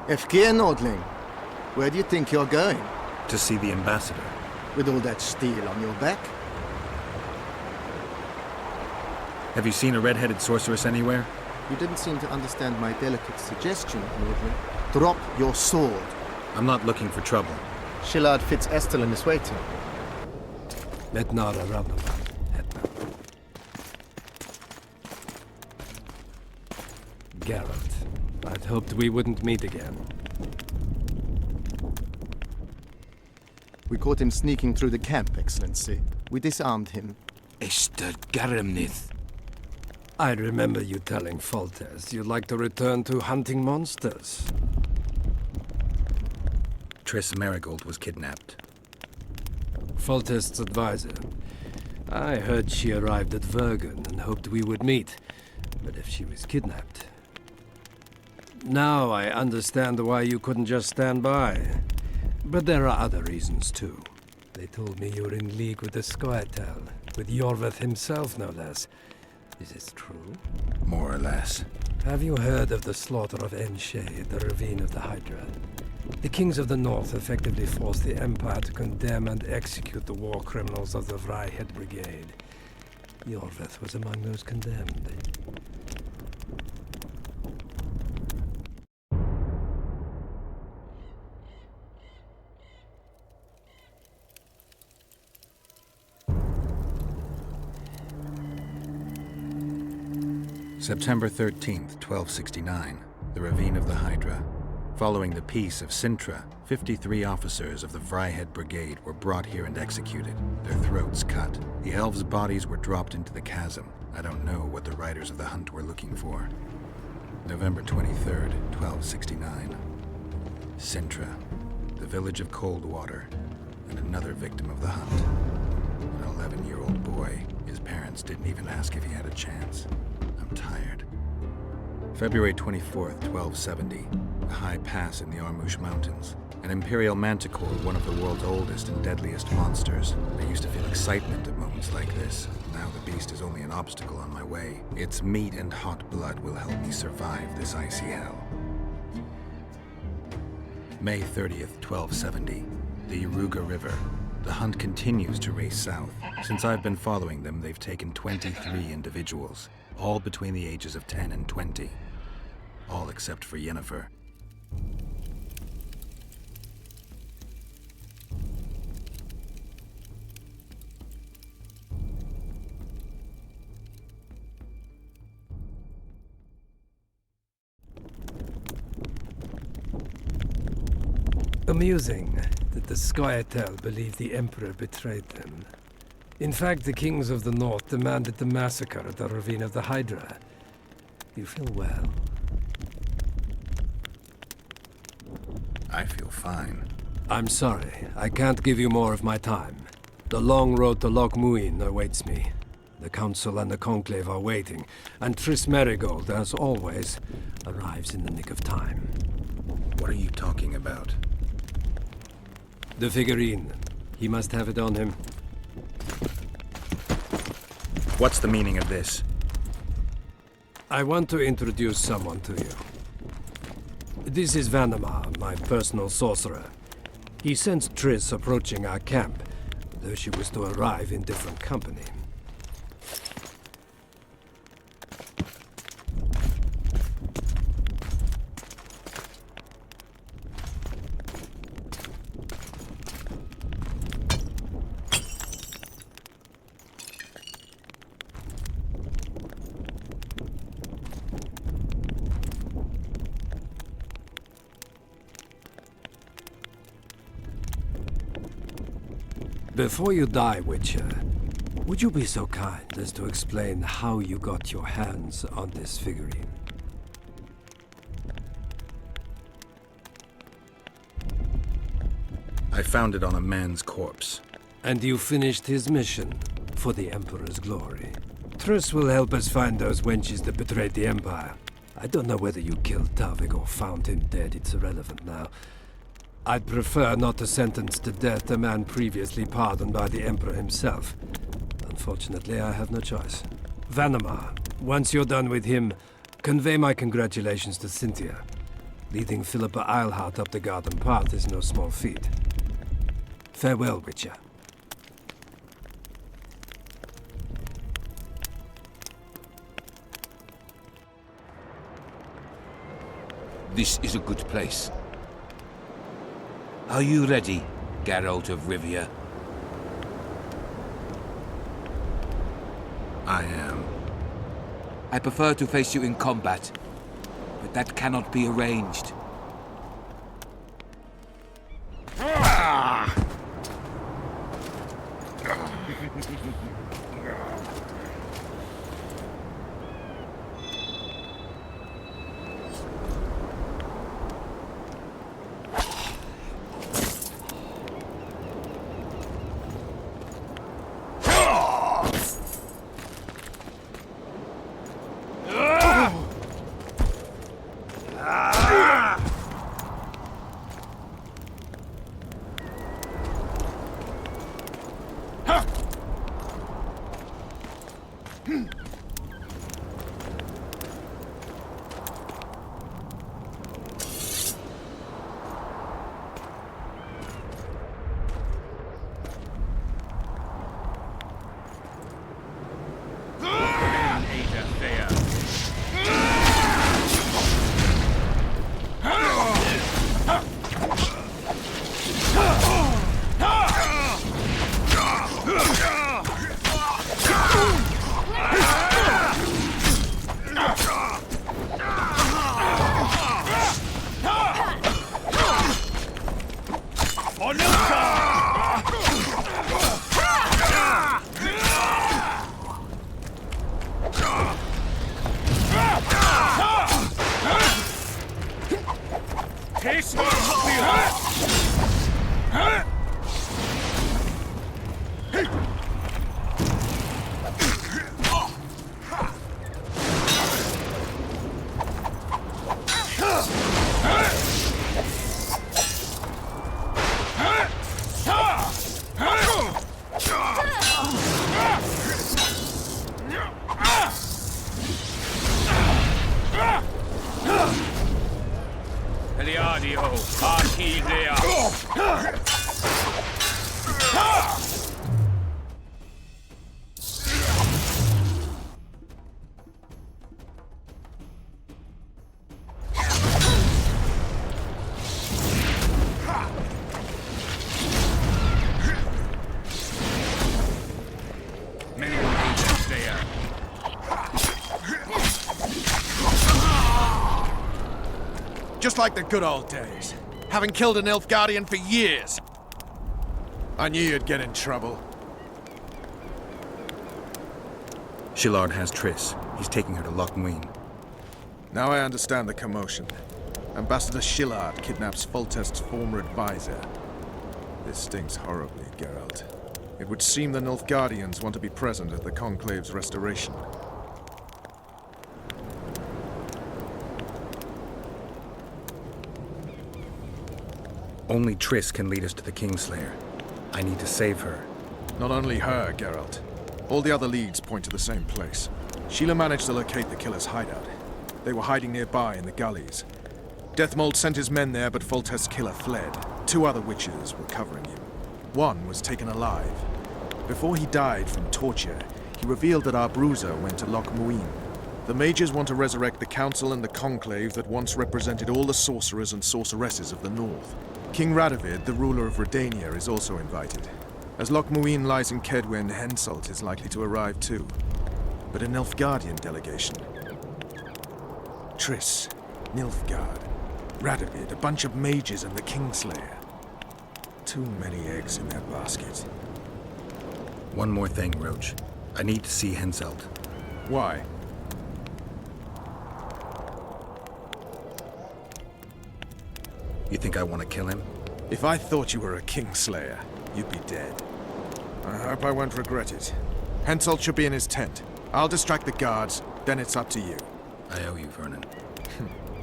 Efkir Nordling, where do you think you're going? To see the ambassador. With all that steel on your back? Have you seen a red-headed sorceress anywhere? You didn't seem to understand my delicate suggestion, Nordling. Drop your sword. I'm not looking for trouble. Shillard Fitz-Estelin is waiting. Let Nara run away. Geralt, I'd hoped we wouldn't meet again. We caught him sneaking through the camp, Excellency. We disarmed him. I remember you telling Foltest you'd like to return to hunting monsters. Triss Marigold was kidnapped. Foltest's advisor. I heard she arrived at Vergen and hoped we would meet. But if she was kidnapped... Now I understand why you couldn't just stand by. But there are other reasons, too. They told me you were in league with the Scoia'tael, with Yorveth himself, no less. Is this true? More or less. Have you heard of the slaughter of Enshe at the Ravine of the Hydra? The kings of the North effectively forced the Empire to condemn and execute the war criminals of the Vryheid Brigade. Yorveth was among those condemned. September 13th, 1269, the Ravine of the Hydra. Following the Peace of Sintra, 53 officers of the Vryheid Brigade were brought here and executed, their throats cut. The elves' bodies were dropped into the chasm. I don't know what the riders of the hunt were looking for. November 23rd, 1269. Sintra, the village of Coldwater, and another victim of the hunt. An 11-year-old boy. His parents didn't even ask if he had a chance. I'm tired. February 24th, 1270. A high pass in the Armouche Mountains. An Imperial Manticore, one of the world's oldest and deadliest monsters. I used to feel excitement at moments like this. Now the beast is only an obstacle on my way. Its meat and hot blood will help me survive this icy hell. May 30th, 1270. The Iruga River. The hunt continues to race south. Since I've been following them, they've taken 23 individuals, all between the ages of 10 and 20. All except for Yennefer. Amusing that the Scoia'tael believed the Emperor betrayed them. In fact, the kings of the North demanded the massacre at the Ravine of the Hydra. You feel well? I feel fine. I'm sorry. I can't give you more of my time. The long road to Loch Muin awaits me. The Council and the Conclave are waiting, and Triss Marigold, as always, arrives in the nick of time. What are you talking about? The figurine. He must have it on him. What's the meaning of this? I want to introduce someone to you. This is Vanamar, my personal sorcerer. He sensed Triss approaching our camp, though she was to arrive in different company. Before you die, Witcher, would you be so kind as to explain how you got your hands on this figurine? I found it on a man's corpse. And you finished his mission for the Emperor's glory. Triss will help us find those wenches that betrayed the Empire. I don't know whether you killed Tavik or found him dead. It's irrelevant now. I'd prefer not to sentence to death a man previously pardoned by the Emperor himself. Unfortunately, I have no choice. Vanamar, once you're done with him, convey my congratulations to Cynthia. Leading Philippa Eilhart up the garden path is no small feat. Farewell, Witcher. This is a good place. Are you ready, Geralt of Rivia? I am. I prefer to face you in combat, but that cannot be arranged. Just like the good old days. Having killed an Nilfgaardian for years. I knew you'd get in trouble. Shillard has Triss. He's taking her to Loch Muin. Now I understand the commotion. Ambassador Shillard kidnaps Foltest's former advisor. This stinks horribly, Geralt. It would seem the Nilfgaardians want to be present at the Conclave's restoration. Only Triss can lead us to the Kingslayer. I need to save her. Not only her, Geralt. All the other leads point to the same place. Sheila managed to locate the killer's hideout. They were hiding nearby in the gullies. Deathmold sent his men there, but Foltest's killer fled. 2 other witches were covering him. One was taken alive. Before he died from torture, he revealed that our bruiser went to Loch Muin. The mages want to resurrect the council and the conclave that once represented all the sorcerers and sorceresses of the north. King Radovid, the ruler of Redania, is also invited. As Loch Muin lies in Kedwen, Henselt is likely to arrive too. But a Nilfgaardian delegation. Triss, Nilfgaard, Radovid, a bunch of mages and the Kingslayer. Too many eggs in that basket. One more thing, Roach. I need to see Henselt. Why? You think I want to kill him? If I thought you were a Kingslayer, you'd be dead. I hope I won't regret it. Henselt should be in his tent. I'll distract the guards, then it's up to you. I owe you, Vernon.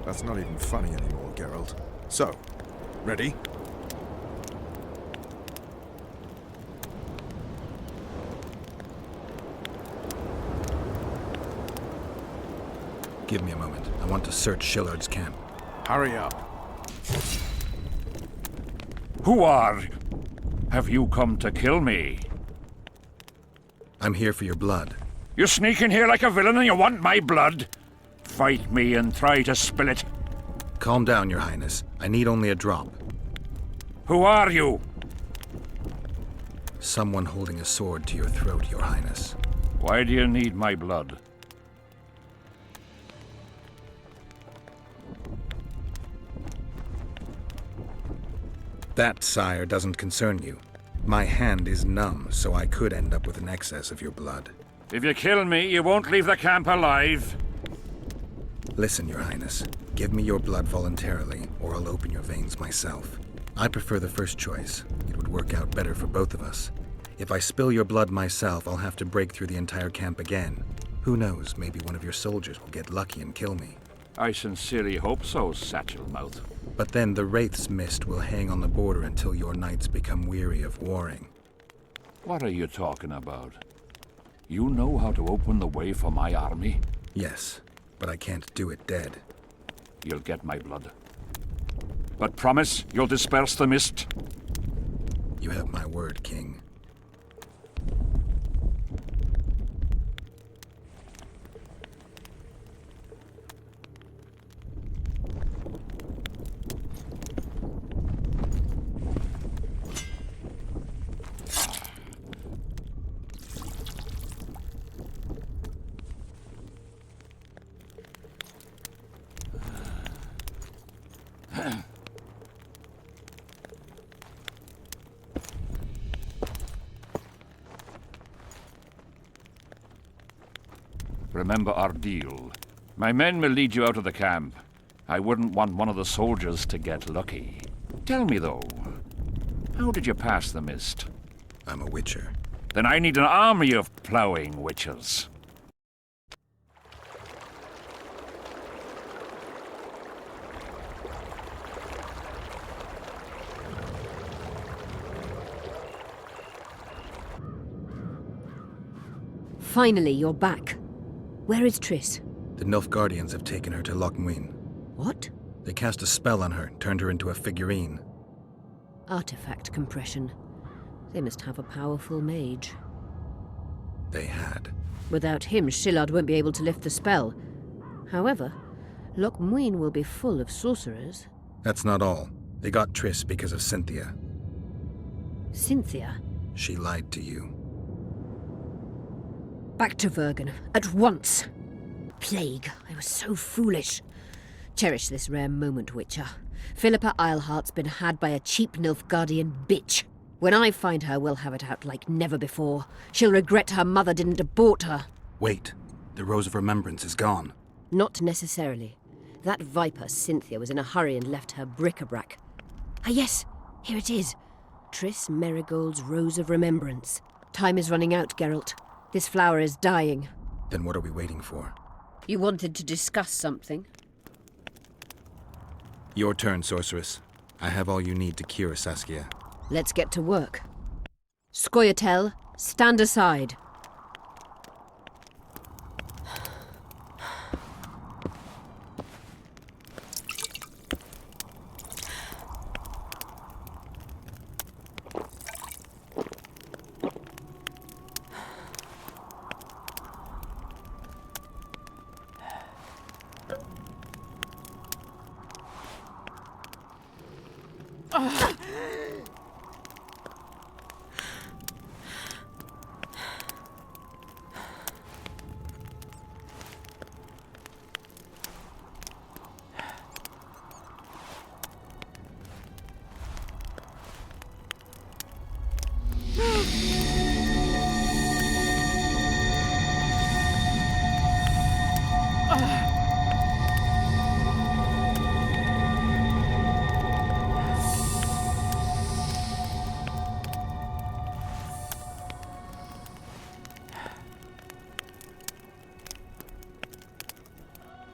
That's not even funny anymore, Geralt. So, ready? Give me a moment. I want to search Shillard's camp. Hurry up. Who are? Have you come to kill me? I'm here for your blood. You sneak in here like a villain and you want my blood? Fight me and try to spill it. Calm down, Your Highness. I need only a drop. Who are you? Someone holding a sword to your throat, Your Highness. Why do you need my blood? That, sire, doesn't concern you. My hand is numb, so I could end up with an excess of your blood. If you kill me, you won't leave the camp alive. Listen, Your Highness. Give me your blood voluntarily, or I'll open your veins myself. I prefer the first choice. It would work out better for both of us. If I spill your blood myself, I'll have to break through the entire camp again. Who knows, maybe one of your soldiers will get lucky and kill me. I sincerely hope so, Satchelmouth. But then the Wraith's mist will hang on the border until your knights become weary of warring. What are you talking about? You know how to open the way for my army? Yes, but I can't do it dead. You'll get my blood. But promise you'll disperse the mist? You have my word, King. Remember our deal. My men will lead you out of the camp. I wouldn't want one of the soldiers to get lucky. Tell me, though, how did you pass the mist? I'm a witcher. Then I need an army of plowing witchers. Finally, you're back. Where is Triss? The Nilfgaardians have taken her to Lochmuin. What? They cast a spell on her, turned her into a figurine. Artifact compression. They must have a powerful mage. They had. Without him, Shillard won't be able to lift the spell. However, Lochmuin will be full of sorcerers. That's not all. They got Triss because of Cynthia. Cynthia? She lied to you. Back to Vergen, at once! Plague, I was so foolish. Cherish this rare moment, Witcher. Philippa Eilhart's been had by a cheap Nilfgaardian bitch. When I find her, we'll have it out like never before. She'll regret her mother didn't abort her. Wait. The Rose of Remembrance is gone. Not necessarily. That viper, Cynthia, was in a hurry and left her bric-a-brac. Ah yes, here it is. Triss Merigold's Rose of Remembrance. Time is running out, Geralt. This flower is dying. Then what are we waiting for? You wanted to discuss something? Your turn, sorceress. I have all you need to cure Saskia. Let's get to work. Scoia'tael, stand aside.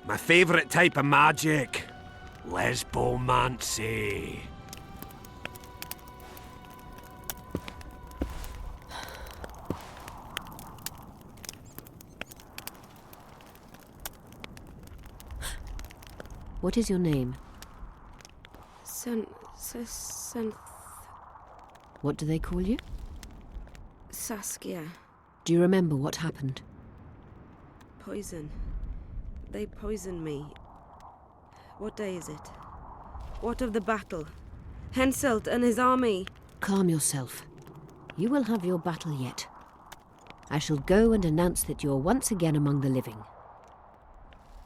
My favourite type of magic. Lesbomancy. What is your name? What do they call you? Saskia. Do you remember what happened? Poison. They poisoned me. What day is it? What of the battle? Henselt and his army. Calm yourself. You will have your battle yet. I shall go and announce that you're once again among the living.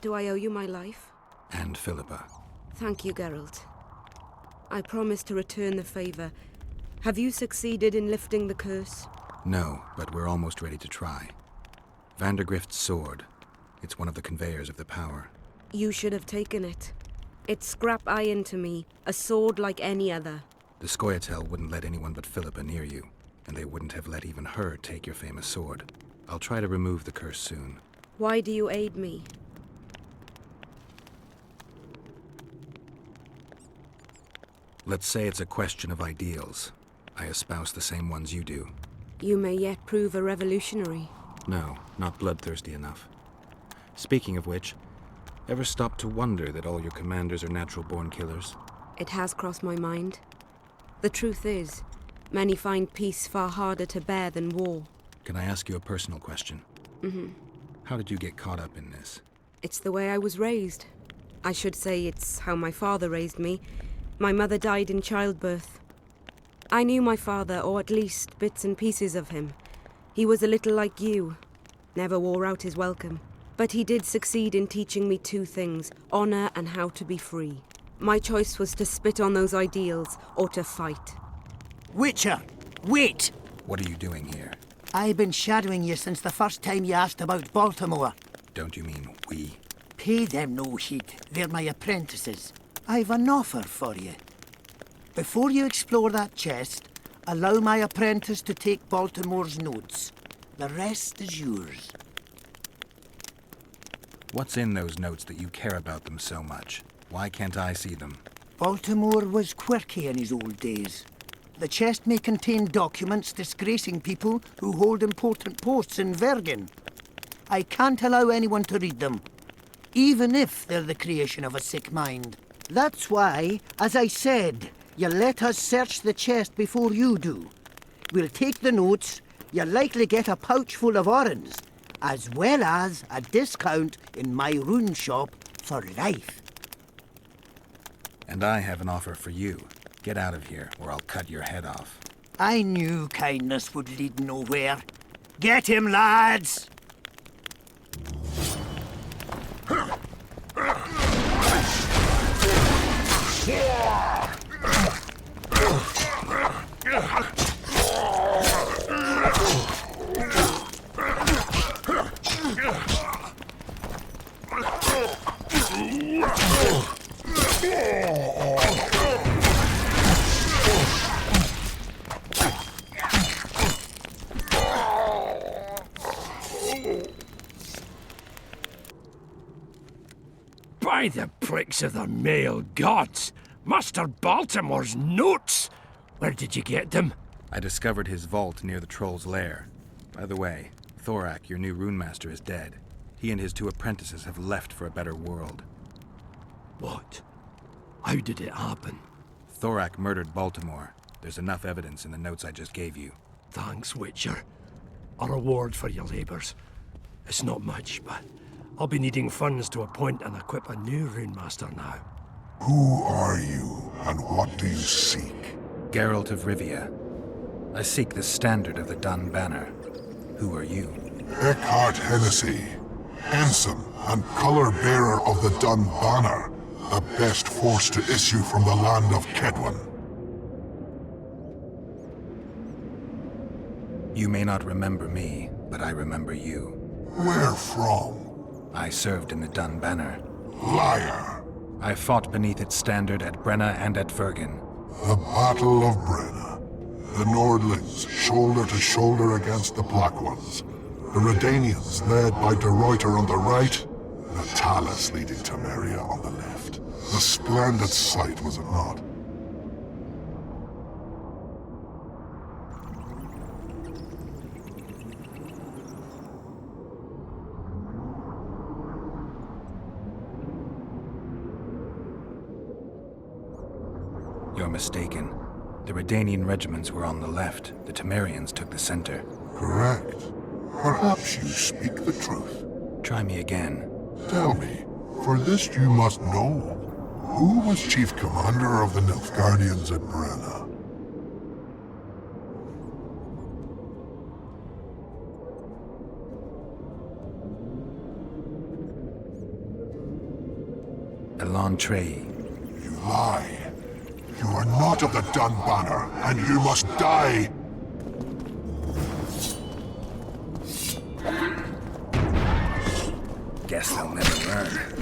Do I owe you my life? And Philippa. Thank you, Geralt. I promise to return the favor. Have you succeeded in lifting the curse? No, but we're almost ready to try. Vandergrift's sword. It's one of the conveyors of the power. You should have taken it. It's scrap iron to me, a sword like any other. The Scoia'tael wouldn't let anyone but Philippa near you, and they wouldn't have let even her take your famous sword. I'll try to remove the curse soon. Why do you aid me? Let's say it's a question of ideals. I espouse the same ones you do. You may yet prove a revolutionary. No, not bloodthirsty enough. Speaking of which, ever stop to wonder that all your commanders are natural-born killers? It has crossed my mind. The truth is, many find peace far harder to bear than war. Can I ask you a personal question? Mm-hmm. How did you get caught up in this? It's the way I was raised. I should say it's how my father raised me. My mother died in childbirth. I knew my father, or at least bits and pieces of him. He was a little like you. Never wore out his welcome. But he did succeed in teaching me two things, honor and how to be free. My choice was to spit on those ideals, or to fight. Witcher, wait! What are you doing here? I've been shadowing you since the first time you asked about Baltimore. Don't you mean we? Pay them no heed. They're my apprentices. I've an offer for you. Before you explore that chest, allow my apprentice to take Baltimore's notes. The rest is yours. What's in those notes that you care about them so much? Why can't I see them? Baltimore was quirky in his old days. The chest may contain documents disgracing people who hold important posts in Vergen. I can't allow anyone to read them, even if they're the creation of a sick mind. That's why, as I said, you let us search the chest before you do. We'll take the notes, you'll likely get a pouch full of orange, as well as a discount in my rune shop for life. And I have an offer for you. Get out of here, or I'll cut your head off. I knew kindness would lead nowhere. Get him, lads! By the pricks of the male gods! Master Baltimore's notes! Where did you get them? I discovered his vault near the troll's lair. By the way, Thorak, your new rune master, is dead. He and his two apprentices have left for a better world. What? How did it happen? Thorak murdered Baltimore. There's enough evidence in the notes I just gave you. Thanks, Witcher. A reward for your labors. It's not much, but I'll be needing funds to appoint and equip a new rune master now. Who are you, and what do you seek? Geralt of Rivia. I seek the standard of the Dun Banner. Who are you? Eckhart Hennessy, ensign and color-bearer of the Dun Banner, the best force to issue from the land of Kedwen. You may not remember me, but I remember you. Where from? I served in the Dun Banner. Liar. I fought beneath its standard at Brenna and at Vergen. The Battle of Brenna. The Nordlings, shoulder to shoulder against the Black Ones. The Redanians, led by De Ruyter on the right, the Talus leading Temeria on the left. A splendid sight, was it not? You're mistaken. The Redanian regiments were on the left. The Temerians took the center. Correct. Perhaps you speak the truth. Try me again. Tell me, for this you must know. Who was chief commander of the Nilfgaardians at Brenna? Elantray. You lie. You are not of the Dun Banner, and you must die! Guess they'll never learn.